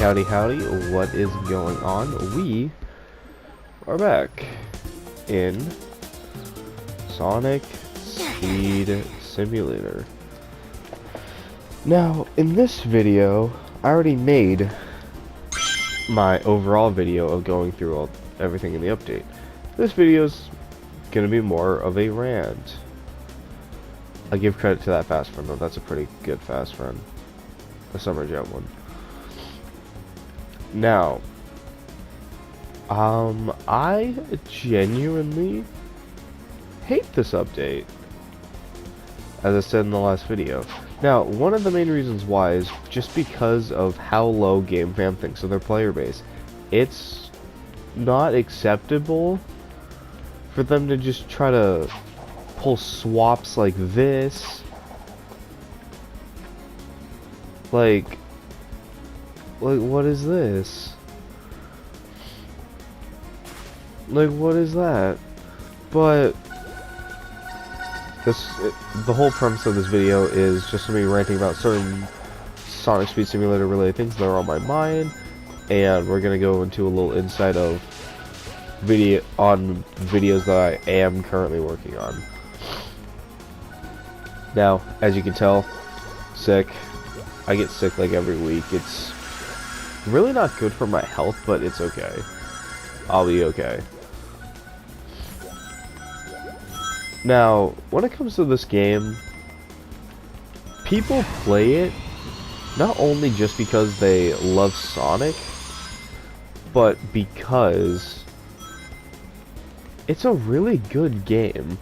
howdy, howdy. What is going on? We are back in Sonic Speed Simulator. Now, in this video, I already made my overall video of going through everything in the update. This video is going to be more of a rant. I give credit to that fast friend though. That's a pretty good fast friend. The Summer Jet one. Now, I genuinely hate this update, as I said in the last video. Now, one of the main reasons why is just because of how low GameFam thinks of their player base. It's not acceptable for them to just try to pull swaps like this. Like what is this? Like, what is that? But the whole premise of this video is just me ranting about certain Sonic Speed Simulator related things that are on my mind, and we're gonna go into a little insight of videos that I am currently working on. Now, as you can tell, sick. I get sick like every week. It's really not good for my health, but it's okay. I'll be okay. Now, when it comes to this game, people play it not only just because they love Sonic, but because it's a really good game.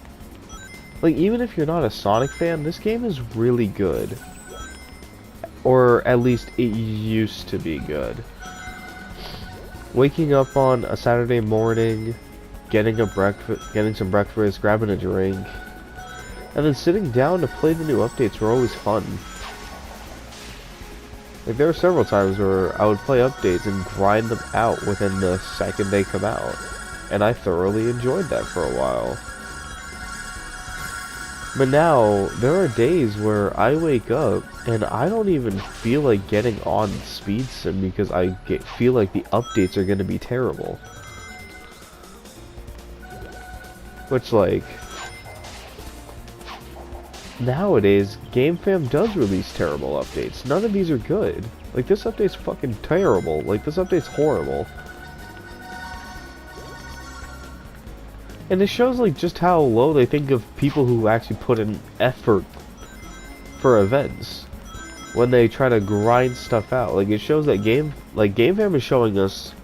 Like, even if you're not a Sonic fan, this game is really good. Or at least it used to be good. Waking up on a Saturday morning, getting some breakfast, grabbing a drink, and then sitting down to play the new updates were always fun. Like, there were several times where I would play updates and grind them out within the second they come out, and I thoroughly enjoyed that for a while. But now, there are days where I wake up and I don't even feel like getting on Speed Sim because I feel like the updates are going to be terrible. Which, like, nowadays, GameFam does release terrible updates. None of these are good. Like, this update's fucking terrible. Like, this update's horrible. And it shows, like, just how low they think of people who actually put in effort for events when they try to grind stuff out. Like, it shows that GameFam is showing us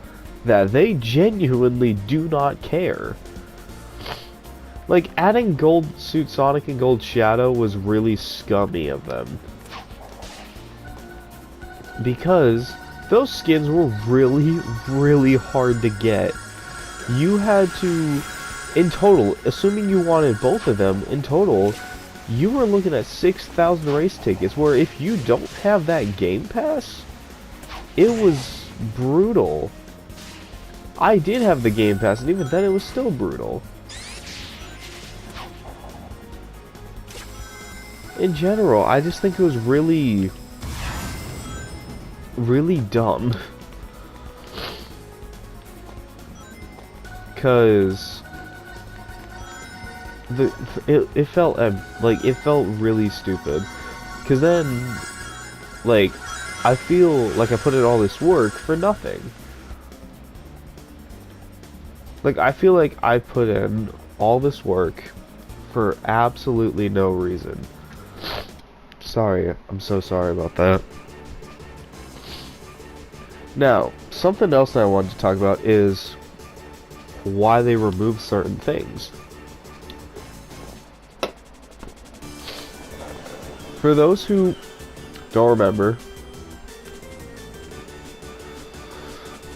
that they genuinely do not care. Like, adding Gold Suit Sonic and Gold Shadow was really scummy of them, because those skins were really, really hard to get. You had to, in total, assuming you wanted both of them, in total, you were looking at 6,000 race tickets, where if you don't have that Game Pass, it was brutal. I did have the Game Pass, and even then it was still brutal. In general, I just think it was really, really dumb. Cause it felt really stupid. Cause then, like, I feel like I put in all this work for nothing. Like, I feel like I put in all this work for absolutely no reason. Sorry, I'm so sorry about that. Now, something else that I wanted to talk about is why they removed certain things. For those who don't remember,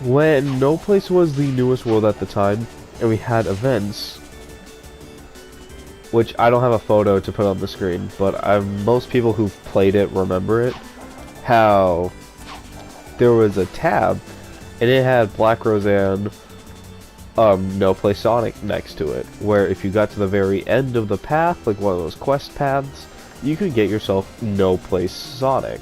when No Place was the newest world at the time, and we had events, which I don't have a photo to put on the screen, but most people who've played it remember it, how there was a tab, and it had Black Roseanne, No Place Sonic next to it, where if you got to the very end of the path, like one of those quest paths, you could get yourself No Place Sonic.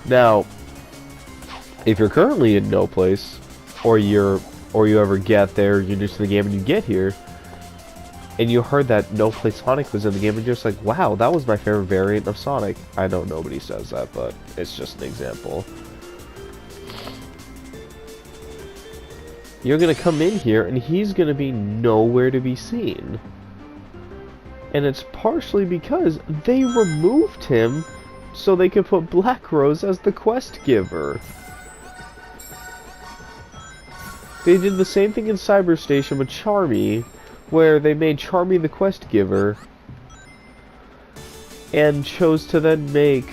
Now, if you're currently in no place, or you ever get there, you're new to the game and you get here, and you heard that No Place Sonic was in the game, and you're just like, wow, that was my favorite variant of Sonic. I know nobody says that, but it's just an example. You're gonna come in here, and he's gonna be nowhere to be seen. And it's partially because they removed him so they could put Black Rose as the quest giver. They did the same thing in Cyber Station with Charmy, where they made Charmy the quest giver, and chose to then make,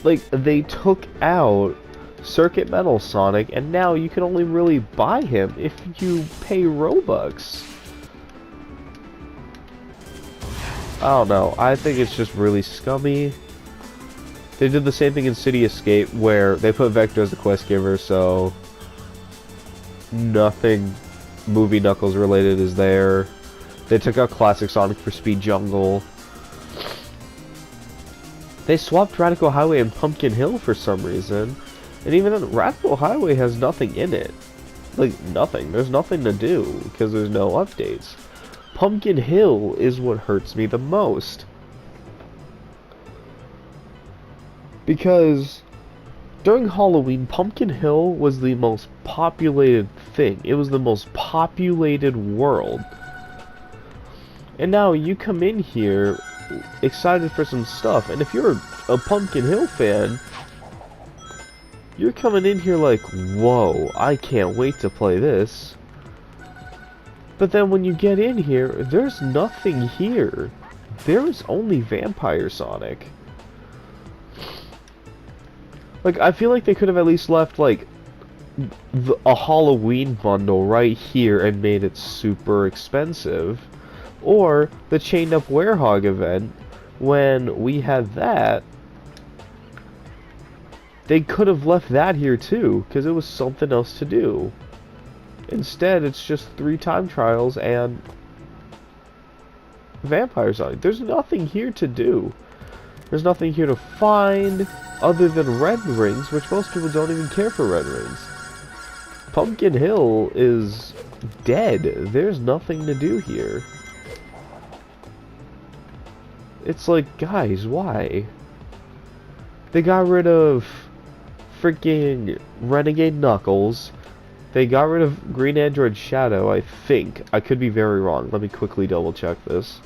like, they took out Circuit Metal Sonic, and now you can only really buy him if you pay Robux. I don't know, I think it's just really scummy. They did the same thing in City Escape, where they put Vector as the quest giver, so nothing Movie Knuckles related is there. They took out Classic Sonic for Speed Jungle. They swapped Radical Highway and Pumpkin Hill for some reason. And even then, Radical Highway has nothing in it. Like, nothing. There's nothing to do, because there's no updates. Pumpkin Hill is what hurts me the most. Because during Halloween, Pumpkin Hill was the most populated thing. It was the most populated world. And now you come in here excited for some stuff, and if you're a Pumpkin Hill fan, you're coming in here like, whoa, I can't wait to play this. But then when you get in here, there's nothing here. There is only Vampire Sonic. Like, I feel like they could have at least left, like, a Halloween bundle right here and made it super expensive. Or the Chained Up Werehog event, when we had that, they could have left that here too, because it was something else to do. Instead, it's just 3 time trials and Vampire Sonic. There's nothing here to do. There's nothing here to find other than red rings, which most people don't even care for red rings. Pumpkin Hill is dead. There's nothing to do here. It's like, guys, why? They got rid of freaking Renegade Knuckles. They got rid of Green Android Shadow, I think. I could be very wrong. Let me quickly double check this.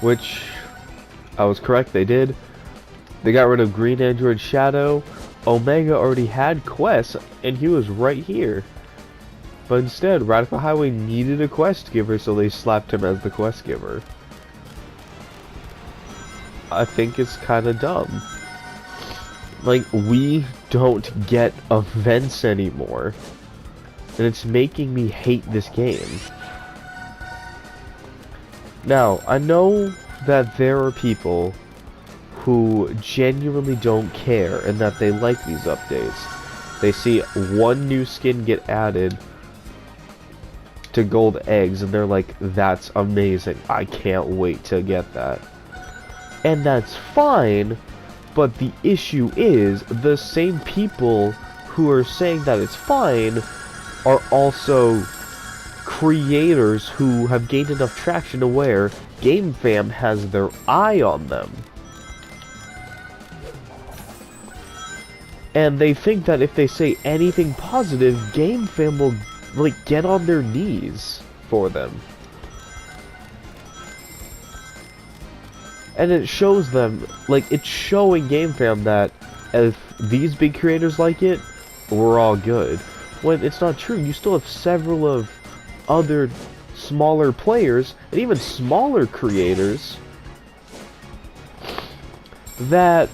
Which, I was correct, they did. They got rid of Green Android Shadow. Omega already had quests, and he was right here. But instead, Radical Highway needed a quest giver, so they slapped him as the quest giver. I think it's kind of dumb. Like, we don't get events anymore. And it's making me hate this game. Now, I know that there are people who genuinely don't care and that they like these updates. They see one new skin get added to gold eggs and they're like, that's amazing, I can't wait to get that. And that's fine, but the issue is the same people who are saying that it's fine are also creators who have gained enough traction to where GameFam has their eye on them. And they think that if they say anything positive, GameFam will, like, get on their knees for them. And it shows them, like, it's showing GameFam that if these big creators like it, we're all good. When it's not true, you still have several of other smaller players, and even smaller creators, that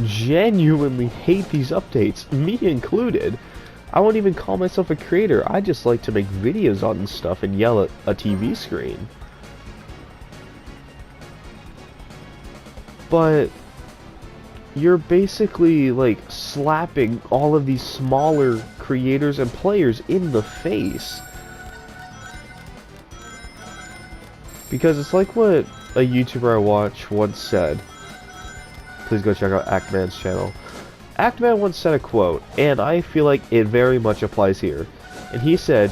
genuinely hate these updates, me included. I won't even call myself a creator, I just like to make videos on stuff and yell at a TV screen. But you're basically, like, slapping all of these smaller creators and players in the face. Because it's like what a YouTuber I watch once said. Please go check out Ackman's channel. Ackman once said a quote, and I feel like it very much applies here. And he said,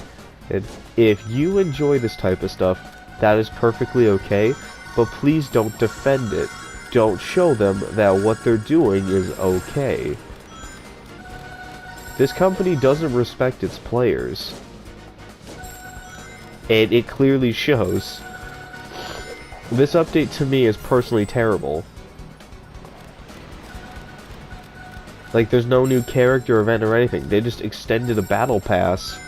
if you enjoy this type of stuff, that is perfectly okay, but please don't defend it. Don't show them that what they're doing is okay. This company doesn't respect its players. And it clearly shows. This update to me is personally terrible. Like, there's no new character event or anything. They just extended a battle pass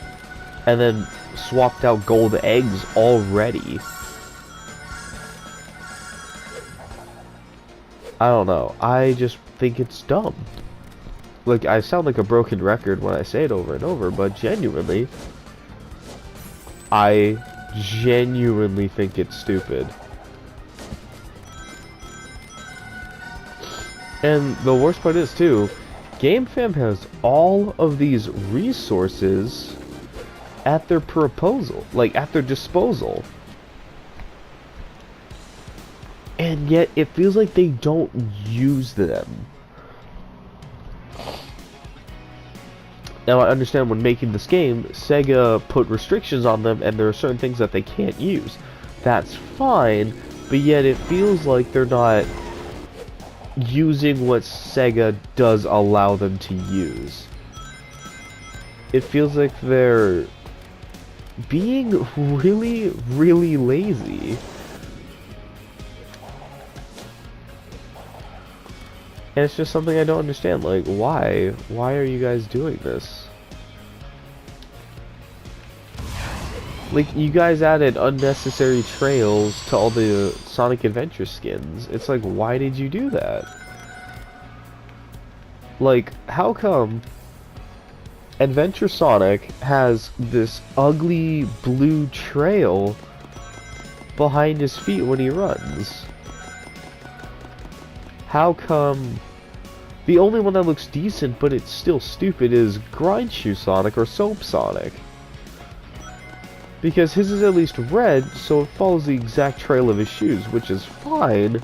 and then swapped out gold eggs already. I don't know. I just think it's dumb. Like, I sound like a broken record when I say it over and over, but genuinely, I genuinely think it's stupid. And the worst part is, too, GameFam has all of these resources at their at their disposal. And yet, it feels like they don't use them. Now, I understand when making this game, Sega put restrictions on them, and there are certain things that they can't use. That's fine, but yet it feels like they're not using what Sega does allow them to use. It feels like they're being really, really lazy. And it's just something I don't understand. Like, why? Why are you guys doing this? Like, you guys added unnecessary trails to all the Sonic Adventure skins. It's like, why did you do that? Like, how come Adventure Sonic has this ugly blue trail behind his feet when he runs? How come the only one that looks decent but it's still stupid is Grind Shoe Sonic or Soap Sonic? Because his is at least red, so it follows the exact trail of his shoes, which is fine.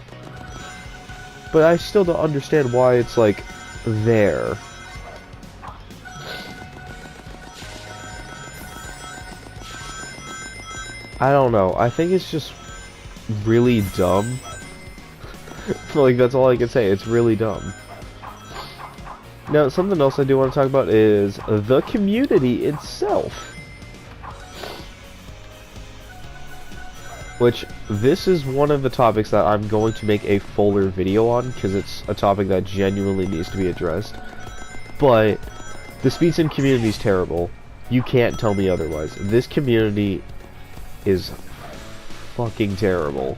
But I still don't understand why it's like there. I don't know. I think it's just really dumb. Like, that's all I can say. It's really dumb. Now, something else I do want to talk about is the community itself. Which, this is one of the topics that I'm going to make a fuller video on, because it's a topic that genuinely needs to be addressed. But, the Speed Sim community is terrible. You can't tell me otherwise. This community is fucking terrible.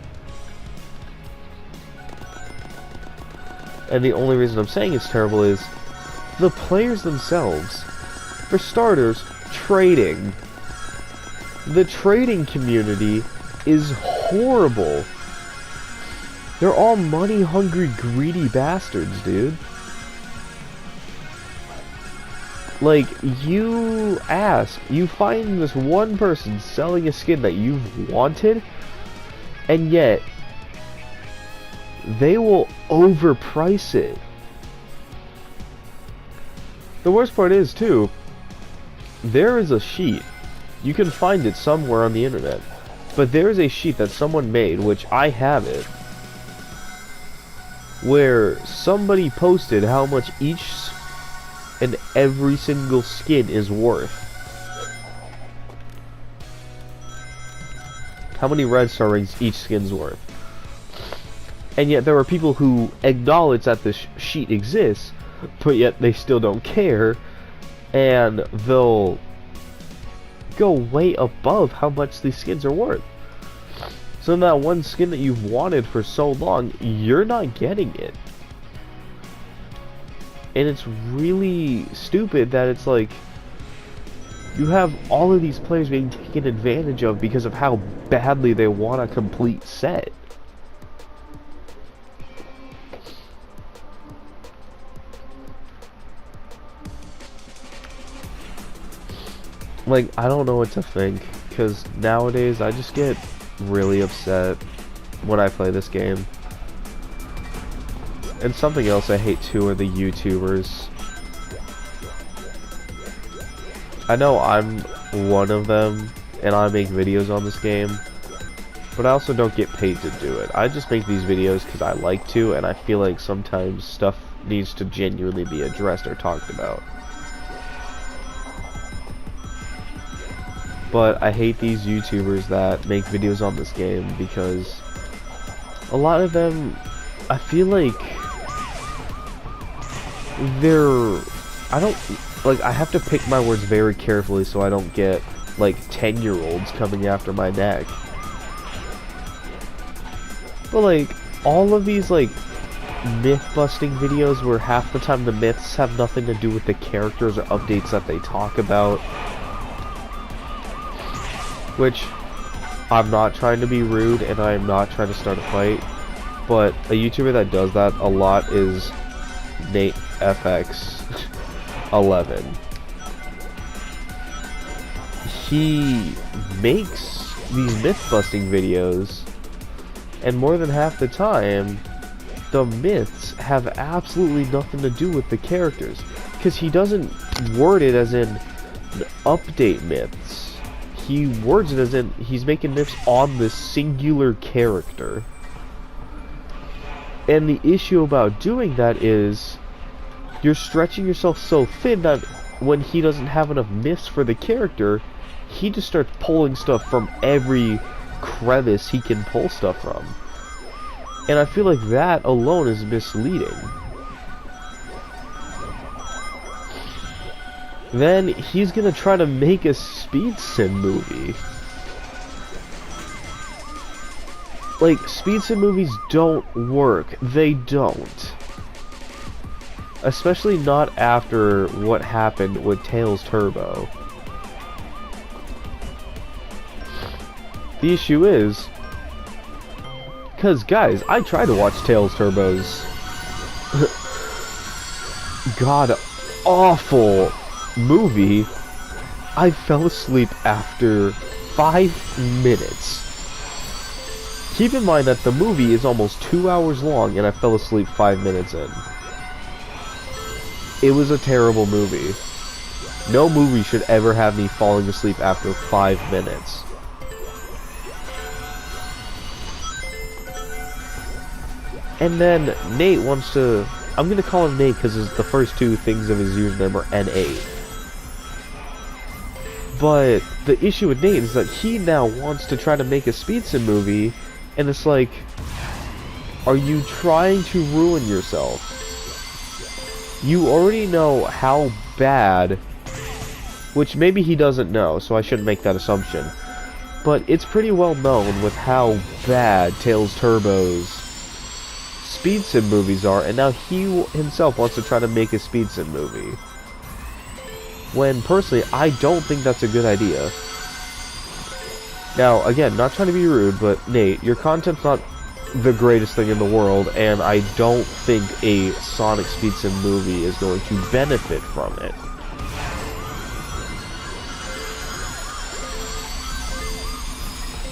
And the only reason I'm saying it's terrible is the players themselves. For starters, trading. The trading community is horrible. They're all money-hungry, greedy bastards, dude. Like, you find this one person selling a skin that you've wanted, and yet they will overprice it. The worst part is, too, there is a sheet. You can find it somewhere on the internet. But there is a sheet that someone made, which I have it, where somebody posted how much each and every single skin is worth. How many red star rings each skin's worth. And yet there are people who acknowledge that this sheet exists, but yet they still don't care, and they'll go way above how much these skins are worth. So that one skin that you've wanted for so long, you're not getting it. And it's really stupid that it's like, you have all of these players being taken advantage of because of how badly they want a complete set. Like, I don't know what to think, because nowadays I just get really upset when I play this game. And something else I hate too are the YouTubers. I know I'm one of them, and I make videos on this game, but I also don't get paid to do it. I just make these videos because I like to, and I feel like sometimes stuff needs to genuinely be addressed or talked about. But I hate these YouTubers that make videos on this game because a lot of them, I feel like I have to pick my words very carefully so I don't get like 10-year-olds coming after my neck. But like all of these like myth-busting videos where half the time the myths have nothing to do with the characters or updates that they talk about, which I'm not trying to be rude and I'm not trying to start a fight, but a YouTuber that does that a lot is NateFX11. He makes these myth-busting videos, and more than half the time, the myths have absolutely nothing to do with the characters, because he doesn't word it as in update myths. He words it as in he's making myths on this singular character. And the issue about doing that is you're stretching yourself so thin that when he doesn't have enough myths for the character, he just starts pulling stuff from every crevice he can pull stuff from. And I feel like that alone is misleading. Then he's gonna try to make a speed sim movie. Like, speed sim movies don't work. They don't. Especially not after what happened with Tails Turbo. The issue is, because guys, I tried to watch Tails Turbo's god awful movie. I fell asleep after 5 minutes. Keep in mind that the movie is almost 2 hours long and I fell asleep 5 minutes in. It was a terrible movie. No movie should ever have me falling asleep after 5 minutes. And then Nate wants to... I'm gonna call him Nate because the first two things of his username are N8. But the issue with Nate is that he now wants to try to make a speed sim movie, and it's like, are you trying to ruin yourself? You already know how bad, which maybe he doesn't know, so I shouldn't make that assumption, but it's pretty well known with how bad Tails Turbo's speed sim movies are, and now he himself wants to try to make a speed sim movie. When, personally, I don't think that's a good idea. Now, again, not trying to be rude, but Nate, your content's not the greatest thing in the world, and I don't think a Sonic speed sim movie is going to benefit from it.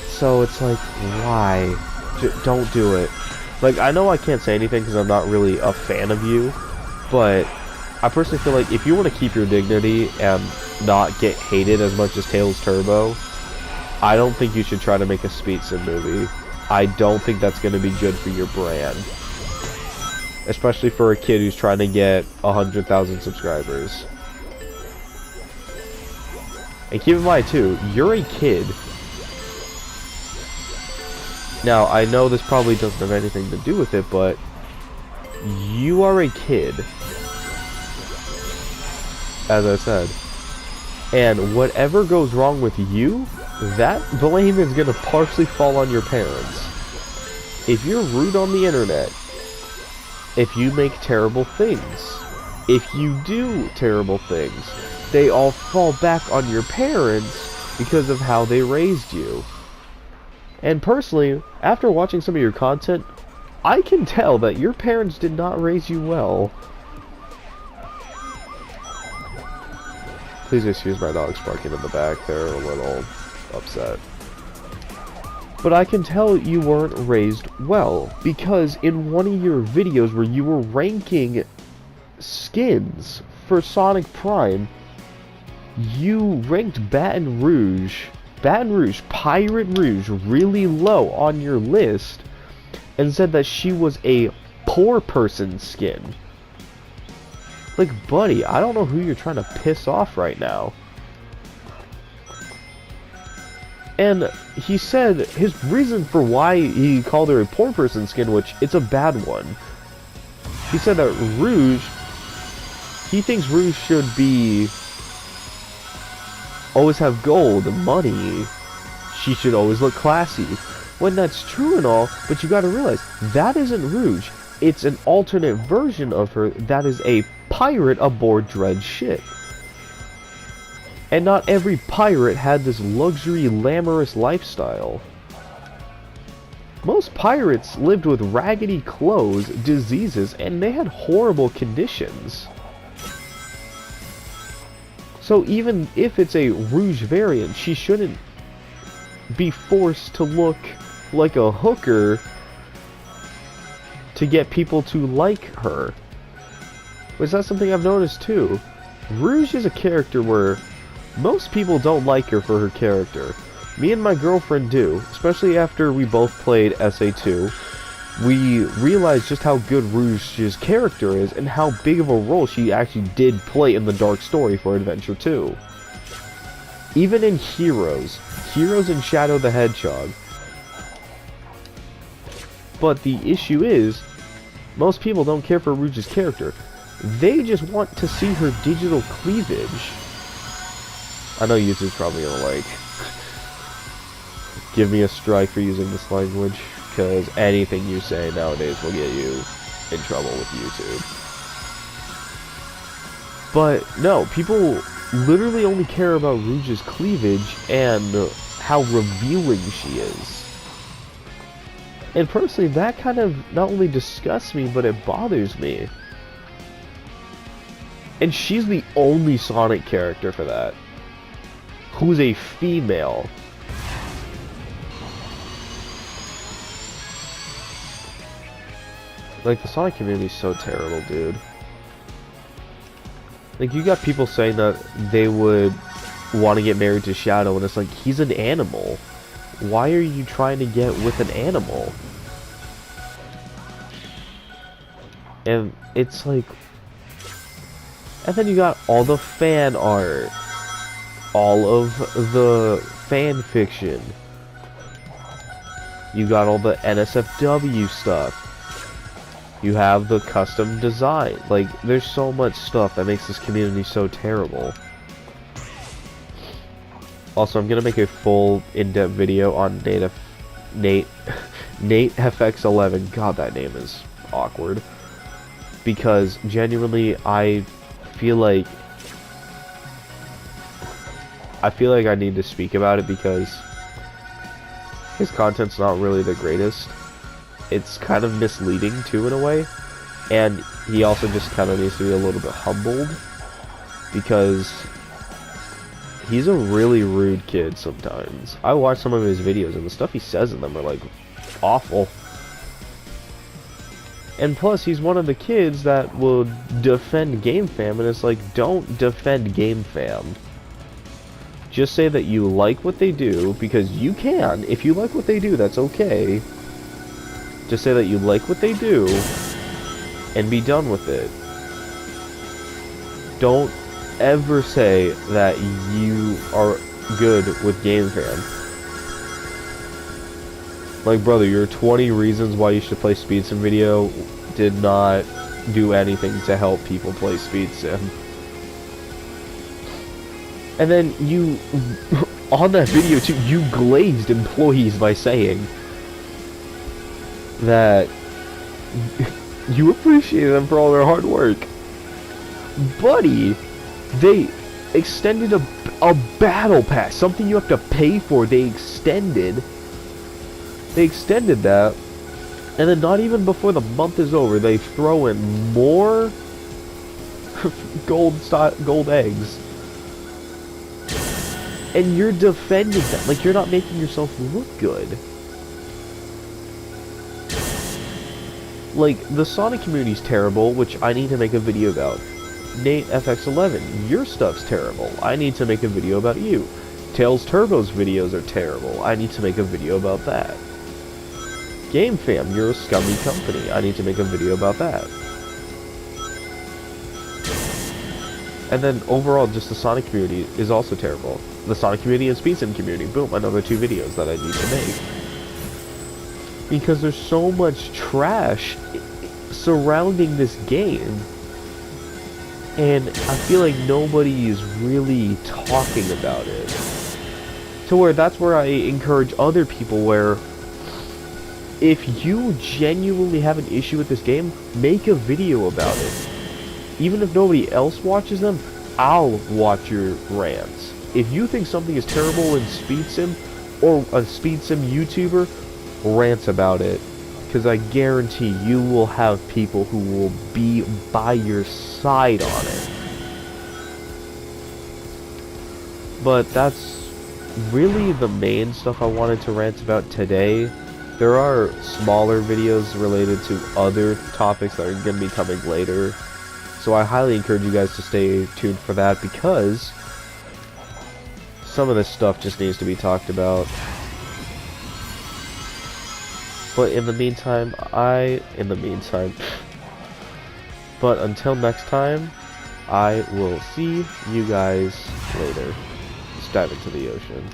So it's like, why? Don't do it. Like, I know I can't say anything because I'm not really a fan of you, but I personally feel like if you want to keep your dignity and not get hated as much as Tails Turbo, I don't think you should try to make a speed sim movie. I don't think that's going to be good for your brand. Especially for a kid who's trying to get 100,000 subscribers. And keep in mind too, you're a kid. Now, I know this probably doesn't have anything to do with it, but you are a kid. As I said. And whatever goes wrong with you, that blame is going to partially fall on your parents. If you're rude on the internet, if you make terrible things, if you do terrible things, they all fall back on your parents because of how they raised you. And personally, after watching some of your content, I can tell that your parents did not raise you well. Please excuse my dogs barking in the back. They're a little upset. But I can tell you weren't raised well, because in one of your videos where you were ranking skins for Sonic Prime, you ranked Baton Rouge, Pirate Rouge, really low on your list, and said that she was a poor person's skin. Like, buddy, I don't know who you're trying to piss off right now. And he said his reason for why he called her a poor person's skin, which it's a bad one. He said that Rouge, he thinks Rouge should be always have gold and money. She should always look classy. When that's true and all, but you gotta realize, that isn't Rouge. It's an alternate version of her that is a pirate aboard Dred's ship. And not every pirate had this luxury, glamorous lifestyle. Most pirates lived with raggedy clothes, diseases, and they had horrible conditions. So even if it's a Rouge variant, she shouldn't be forced to look like a hooker to get people to like her. Which that's something I've noticed too. Rouge is a character where most people don't like her for her character. Me and my girlfriend do, especially after we both played SA2. We realized just how good Rouge's character is and how big of a role she actually did play in the dark story for Adventure 2. Even in Heroes and Shadow the Hedgehog. But the issue is, most people don't care for Rouge's character. They just want to see her digital cleavage. I know YouTube's probably gonna, like, give me a strike for using this language, because anything you say nowadays will get you in trouble with YouTube. But, no, people literally only care about Rouge's cleavage and how revealing she is. And personally, that kind of not only disgusts me, but it bothers me. And she's the only Sonic character for that, who's a female. Like, the Sonic community is so terrible, dude. Like, you got people saying that they would want to get married to Shadow, and it's like, he's an animal. Why are you trying to get with an animal? And it's like... And then you got all the fan art. All of the fan fiction. You got all the NSFW stuff. You have the custom design. Like, there's so much stuff that makes this community so terrible. Also, I'm gonna make a full in-depth video on Nate FX11. God, that name is awkward. Because genuinely, I feel like I need to speak about it because his content's not really the greatest. It's kind of misleading too in a way, and he also just kind of needs to be a little bit humbled because he's a really rude kid sometimes. I watch some of his videos and the stuff he says in them are like awful. And plus, he's one of the kids that will defend Game Fam, and it's like, don't defend Game Fam. Just say that you like what they do, because you can. If you like what they do, that's okay. Just say that you like what they do, and be done with it. Don't ever say that you are good with Game Fam. Like, brother, your 20 reasons why you should play Speed Sim video did not do anything to help people play Speed Sim. And then you, on that video too, you glazed employees by saying that you appreciate them for all their hard work. Buddy, they extended a battle pass, something you have to pay for. They extended that, and then not even before the month is over, they throw in more gold eggs. and you're defending them. Like, you're not making yourself look good. Like, the Sonic community's terrible, which I need to make a video about. Nate FX11, your stuff's terrible. I need to make a video about you. Tails Turbo's videos are terrible. I need to make a video about that. Game Fam, you're a scummy company. I need to make a video about that. And then overall, just the Sonic community is also terrible. The Sonic community and Speedsim community. Boom, another 2 videos that I need to make. Because there's so much trash surrounding this game. And I feel like nobody is really talking about it. To where that's where I encourage other people where if you genuinely have an issue with this game, make a video about it. Even if nobody else watches them, I'll watch your rants. If you think something is terrible in Speed Sim, or a Speed Sim YouTuber rants about it, because I guarantee you will have people who will be by your side on it. But that's really the main stuff I wanted to rant about today. There are smaller videos related to other topics that are going to be coming later. So I highly encourage you guys to stay tuned for that, because some of this stuff just needs to be talked about. But in the meantime, but until next time, I will see you guys later. Let's dive into the ocean.